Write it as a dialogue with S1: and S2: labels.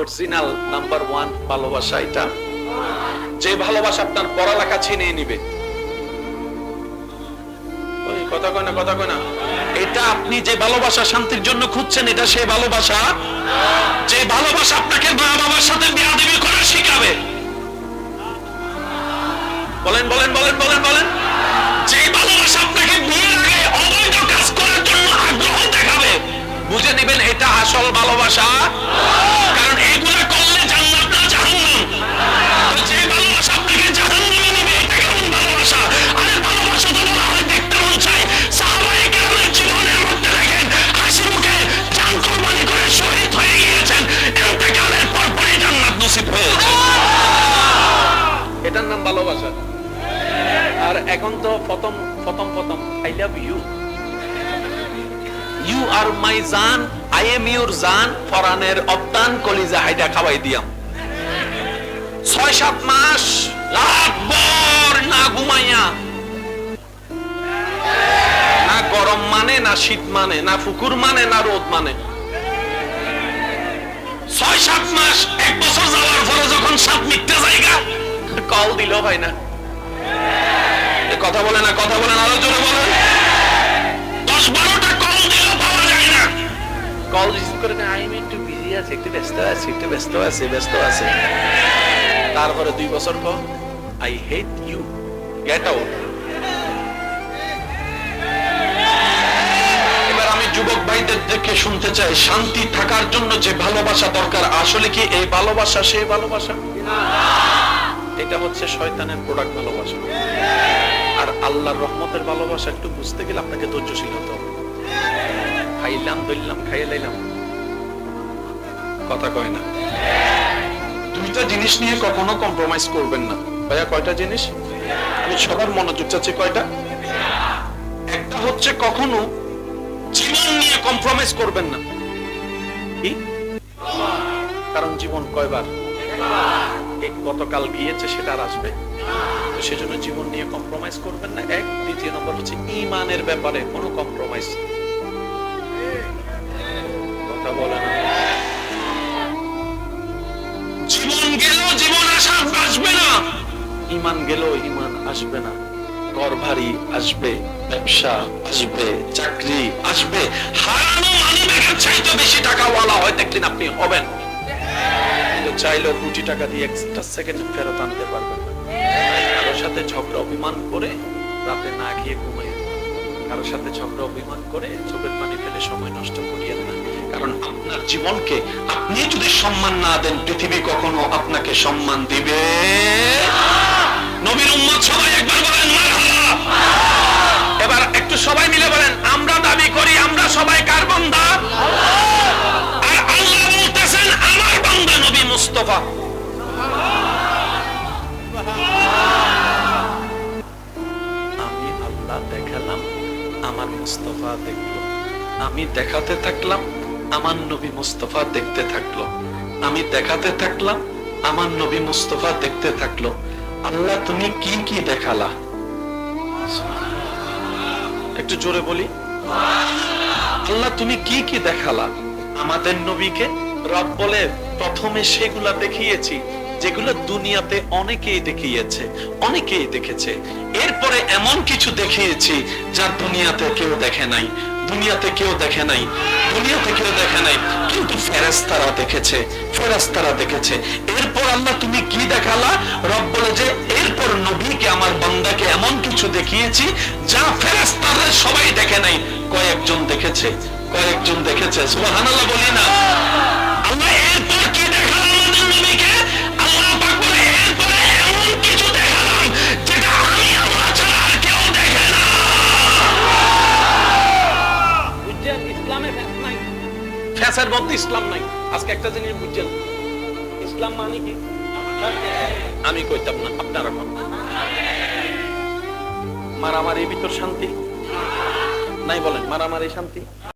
S1: Original number 1 ভালোবাসা এটা, যে ভালোবাসা আপনার পড়ালেখা ছিনিয়ে নিবে। ওই কথা কয় না, এটা আপনি যে ভালোবাসা শান্তির জন্য খুঁজছেন, এটা সেই ভালোবাসা যে ভালোবাসা আপনাকে মা বাবার সাথে বেয়াদবি করা শিখাবে। বলেন বলেন বলেন বলেন বলেন, যে ভালোবাসা আপনাকে বিয়ের আগে অবৈধ কাজ করার জন্য আগ্রহ দেখাবে, বুঝে নেবেন এটা আসল ভালোবাসা। কারণ এগুলা করলে জান্নাত না জাহান্নাম। তো যে ভালোবাসা আপনাকে জাহান্নামে নেবে, এটা কেমন ভালোবাসা? আরে ভালোবাসা তো মনে হয় দেখতে মন চায়। সাহাবায়ে কেরামের জীবনের মধ্যে দেখেন হাসি মুখে জান কুরবানি করে শহীদ হয়ে গিয়েছেন, ইন্তেকালের পরপরই জান্নাত নসিব হয়েছে। এটার নাম ভালোবাসা। আর এখন তো প্রথম I love you, you are my জান, আই এম ইউর জান, ফরানের অবদান কলিজা হাইডা খাওয়াই দিয়াম। 6-7 মাস রাতভর না ঘুমাইয়া, না গরম মানে, না শীত মানে, না ফুকুর মানে, না রোদ মানে, 6-7 মাস, 1 বছর যাওয়ার পরে যখন সাত মিটতে জায়গা কল দিল ভাই না, কথা বলে না, কথা বলেন, আরো জোরে বলেন। 10-12টা কল দিল, পাওয়া যায় না। কল রিসিভ করে না, আমি একটু বিজি আছি, একটু ব্যস্ত আছি। তারপরে 2 বছর পর, I hate you, get out. এবার আমি যুবক ভাইদের থেকে শুনতে চাই, শান্তি থাকার জন্য যে ভালোবাসা দরকার, আসলে কি এই ভালোবাসা সেই ভালোবাসা? এটা হচ্ছে শয়তানের প্রোডাক্ট ভালোবাসা। আর আল্লাহর রহমতের ভালোবাসা একটু বুঝতে গেলে আপনাকে ধৈর্যশীল হতে হবে। খাইলাম দইলাম খাইয়ে লাইলাম, কথা কয় না। 2টা জিনিস নিয়ে কখনো কম্প্রোমাইজ করবেন না। ভাইয়া কয়টা জিনিস? আমি সবার মনোযোগ চাচ্ছি। কয়টা? একটা হচ্ছে কখনো জীবন নিয়ে কম্প্রোমাইজ করবেন না। কি? কারণ জীবন কয়বার? গতকাল গিয়েছে, সেটা আর আসবে, তো সেজন্য জীবন নিয়ে কম্প্রোমাইজ করবেন না। 1 দ্বিতীয় নম্বর হচ্ছে ঈমানের ব্যাপারে কোনো কম্প্রোমাইজ, কথা বলে না। জীবন গেল, জীবন আসবে না। ঈমান গেল, ঈমান আসবে না। ঘর ভারী আসবে, ব্যবসা আসবে, চাকরি আসবে। হারানো মানিব্যাগের চাইতে বেশি টাকাওয়ালা হয়তো একদিন আপনি হবেন, চাইলেও কোটি টাকা দিয়ে একটা সেকেন্ড ফেরত আনতে পারবেন না। কারোর সাথে ঝগড়া অভিমান করে রাতে না খেয়ে ঘুমাই, কারোর সাথে ঝগড়া অভিমান করে চোখের পানি ফেলে সময় নষ্ট করিয়েন না। কারণ আপনার জীবনকে আপনি যদি সম্মান না দেন, পৃথিবী কখনো আপনাকে সম্মান দিবে। নবীর উম্মত সবাই একবার বলেন মারহাবা। এবার একটু সবাই মিলে বলেন, আমরা দাবি করি আমরা সবাই কার বান্দা? আর আল্লাহ বলতেছেন আমার বান্দা নবী মুস্তাফা। আমি আল্লাহ দেখালাম, আমার মুস্তাফা দেখলো। আমি দেখাতে থাকলাম, আমার নবী মুস্তাফা দেখতে থাকলো। আমি দেখাতে থাকলাম, আমার নবী মুস্তাফা দেখতে থাকলো। আল্লাহ তুমি কি কি দেখালা? একটু জোরে বলি, আল্লাহ তুমি কি কি দেখালা আমাদের নবীকে? রব বলে প্রথমে সেগুলা দেখিয়েছি যেগুলো দুনিয়াতে অনেকেই দেখিয়েছে, অনেকেই দেখেছে। এরপরে এমন কিছু দেখিয়েছি যা দুনিয়াতে কেউ দেখে নাই, দুনিয়াতে কেউ দেখে নাই, দুনিয়াতে কেউ দেখে নাই, কিন্তু ফেরেশতারা দেখেছে, ফেরেশতারা দেখেছে। এরপর আল্লাহ তুমি কি দেখালা? রব বলে যে এরপর নবীকে আমার বান্দাকে এমন কিছু দেখিয়েছি যা ফেরেশতারা সবাই দেখে নাই, কয়েকজন দেখেছে, কয়েকজন দেখেছে। সুবহানাল্লাহ বলি না। আল্লাহ এরপর কি দেখালাম আমাদের নবীকে? আল্লাহ পাক বলে এরপরে এমন কিছু দেখালাম যেটা আমি আল্লাহ ছাড়া আর কেউ দেখে না। বুঝছেন, ইসলামে ফ্যাস নাই, ফ্যাসের মধ্যে ইসলাম নাই। আজকে একটা জিনিস বুঝছেন, ইসলাম মানে কি? আমি কইতাম না, আপনারা কোন মারামারির ভিতর শান্তি নাই? বলেন, মারামারি শান্তি?